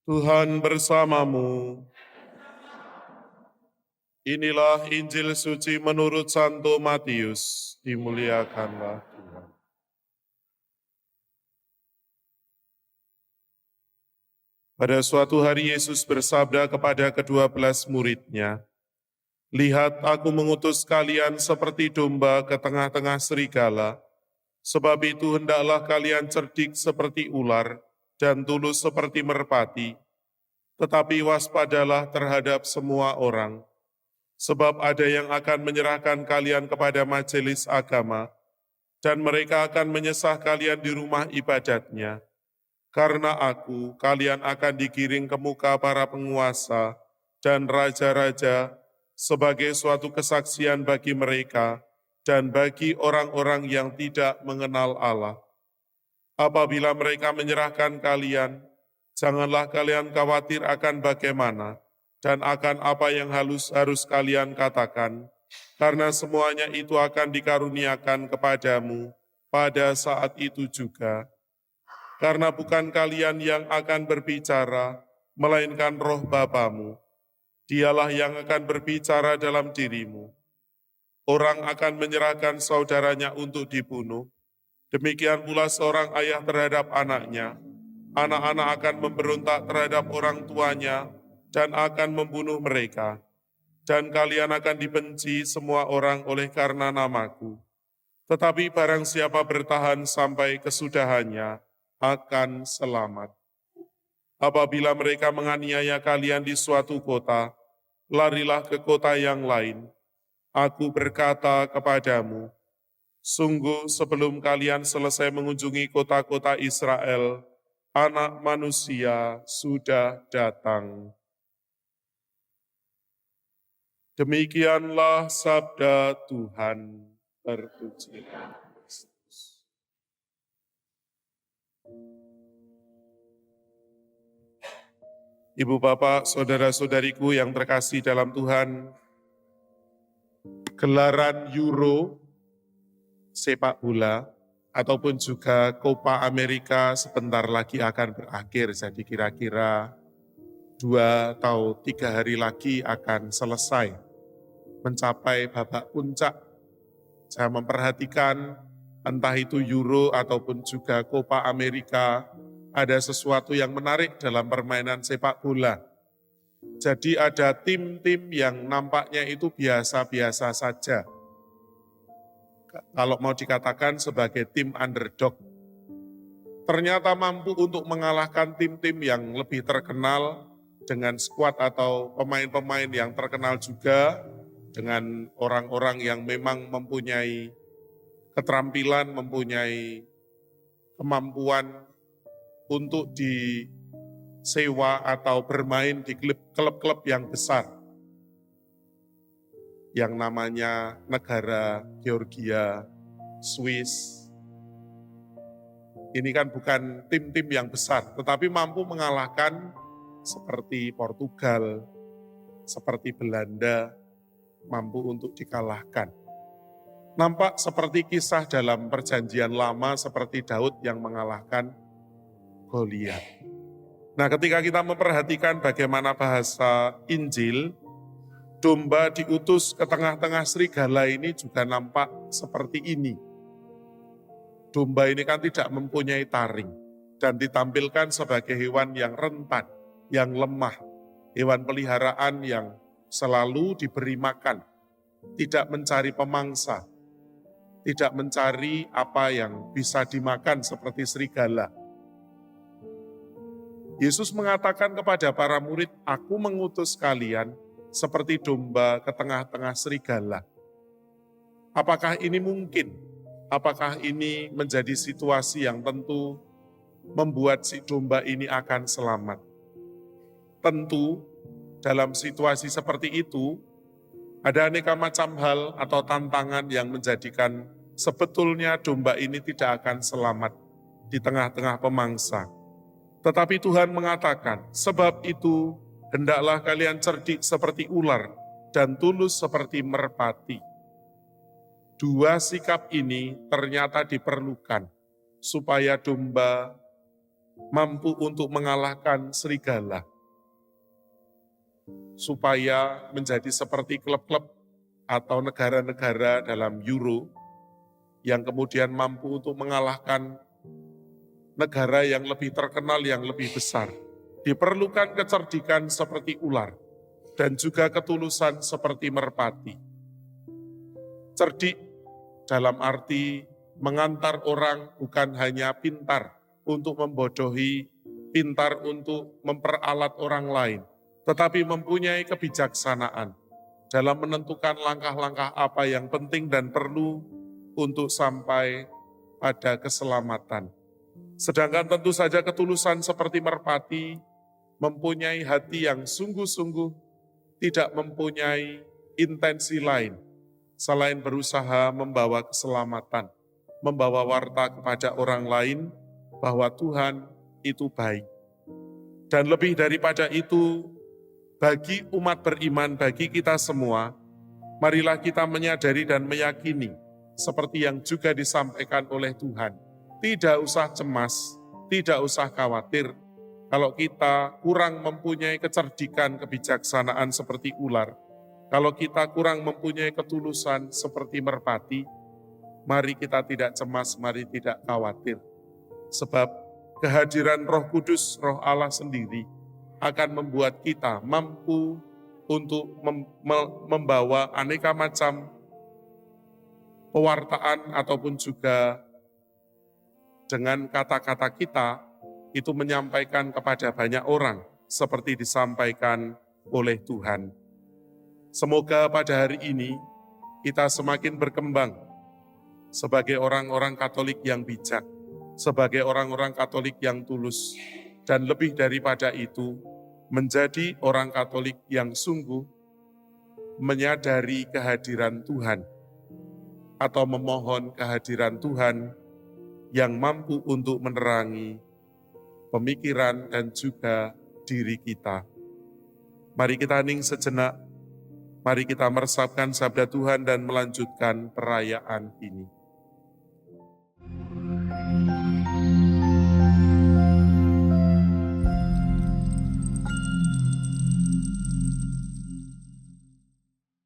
Tuhan bersamamu. Inilah Injil suci menurut Santo Matius. Dimuliakanlah Tuhan. Pada suatu hari Yesus bersabda kepada ke-12 murid-Nya, "Lihat, aku mengutus kalian seperti domba ke tengah-tengah serigala. Sebab itu hendaklah kalian cerdik seperti ular dan tulus seperti merpati. Tetapi waspadalah terhadap semua orang. Sebab ada yang akan menyerahkan kalian kepada majelis agama, dan mereka akan menyesah kalian di rumah ibadatnya. Karena aku, kalian akan digiring ke muka para penguasa dan raja-raja sebagai suatu kesaksian bagi mereka dan bagi orang-orang yang tidak mengenal Allah. Apabila mereka menyerahkan kalian, janganlah kalian khawatir akan bagaimana dan akan apa yang harus kalian katakan, karena semuanya itu akan dikaruniakan kepadamu pada saat itu juga. Karena bukan kalian yang akan berbicara, melainkan roh Bapamu. Dialah yang akan berbicara dalam dirimu. Orang akan menyerahkan saudaranya untuk dibunuh. Demikian pula seorang ayah terhadap anaknya. Anak-anak akan memberontak terhadap orang tuanya dan akan membunuh mereka. Dan kalian akan dibenci semua orang oleh karena namaku. Tetapi barang siapa bertahan sampai kesudahannya akan selamat. Apabila mereka menganiaya kalian di suatu kota, larilah ke kota yang lain. Aku berkata kepadamu, sungguh sebelum kalian selesai mengunjungi kota-kota Israel, Anak Manusia sudah datang. Demikianlah sabda Tuhan. Terpujilah Kristus. Ibu bapak, saudara-saudariku yang terkasih dalam Tuhan, gelaran Euro sepak bola ataupun juga Copa America sebentar lagi akan berakhir. Jadi kira-kira 2 atau 3 hari lagi akan selesai, mencapai babak puncak. Saya memperhatikan entah itu Euro ataupun juga Copa America, ada sesuatu yang menarik dalam permainan sepak bola. Jadi ada tim-tim yang nampaknya itu biasa-biasa saja. Kalau mau dikatakan sebagai tim underdog, ternyata mampu untuk mengalahkan tim-tim yang lebih terkenal dengan skuad atau pemain-pemain yang terkenal juga, dengan orang-orang yang memang mempunyai keterampilan, mempunyai kemampuan untuk disewa atau bermain di klub-klub yang besar, yang namanya negara Georgia, Swiss. Ini kan bukan tim-tim yang besar, tetapi mampu mengalahkan seperti Portugal, seperti Belanda, mampu untuk dikalahkan. Nampak seperti kisah dalam perjanjian lama seperti Daud yang mengalahkan Goliat. Nah, ketika kita memperhatikan bagaimana bahasa Injil, domba diutus ke tengah-tengah serigala ini juga nampak seperti ini. Domba ini kan tidak mempunyai taring dan ditampilkan sebagai hewan yang rentan, yang lemah, hewan peliharaan yang selalu diberi makan, tidak mencari pemangsa, tidak mencari apa yang bisa dimakan seperti serigala. Yesus mengatakan kepada para murid, aku mengutus kalian seperti domba ke tengah-tengah serigala. Apakah ini mungkin? Apakah ini menjadi situasi yang tentu membuat si domba ini akan selamat? Tentu dalam situasi seperti itu, ada aneka macam hal atau tantangan yang menjadikan sebetulnya domba ini tidak akan selamat di tengah-tengah pemangsa. Tetapi Tuhan mengatakan, sebab itu hendaklah kalian cerdik seperti ular dan tulus seperti merpati. Dua sikap ini ternyata diperlukan supaya domba mampu untuk mengalahkan serigala, supaya menjadi seperti klub-klub atau negara-negara dalam Euro yang kemudian mampu untuk mengalahkan negara yang lebih terkenal, yang lebih besar. Diperlukan kecerdikan seperti ular dan juga ketulusan seperti merpati. Cerdik dalam arti mengantar orang bukan hanya pintar untuk membodohi, pintar untuk memperalat orang lain, tetapi mempunyai kebijaksanaan dalam menentukan langkah-langkah apa yang penting dan perlu untuk sampai pada keselamatan. Sedangkan tentu saja ketulusan seperti merpati mempunyai hati yang sungguh-sungguh, tidak mempunyai intensi lain selain berusaha membawa keselamatan, membawa warta kepada orang lain bahwa Tuhan itu baik. Dan lebih daripada itu, bagi umat beriman, bagi kita semua, marilah kita menyadari dan meyakini seperti yang juga disampaikan oleh Tuhan. Tidak usah cemas, tidak usah khawatir kalau kita kurang mempunyai kecerdikan, kebijaksanaan seperti ular. Kalau kita kurang mempunyai ketulusan seperti merpati, mari kita tidak cemas, mari tidak khawatir. Sebab kehadiran Roh Kudus, Roh Allah sendiri akan membuat kita mampu untuk membawa aneka macam pewartaan ataupun juga dengan kata-kata kita itu menyampaikan kepada banyak orang seperti disampaikan oleh Tuhan. Semoga pada hari ini kita semakin berkembang sebagai orang-orang Katolik yang bijak, sebagai orang-orang Katolik yang tulus, dan lebih daripada itu, menjadi orang Katolik yang sungguh menyadari kehadiran Tuhan atau memohon kehadiran Tuhan yang mampu untuk menerangi pemikiran dan juga diri kita. Mari kita hening sejenak, mari kita meresapkan sabda Tuhan dan melanjutkan perayaan ini.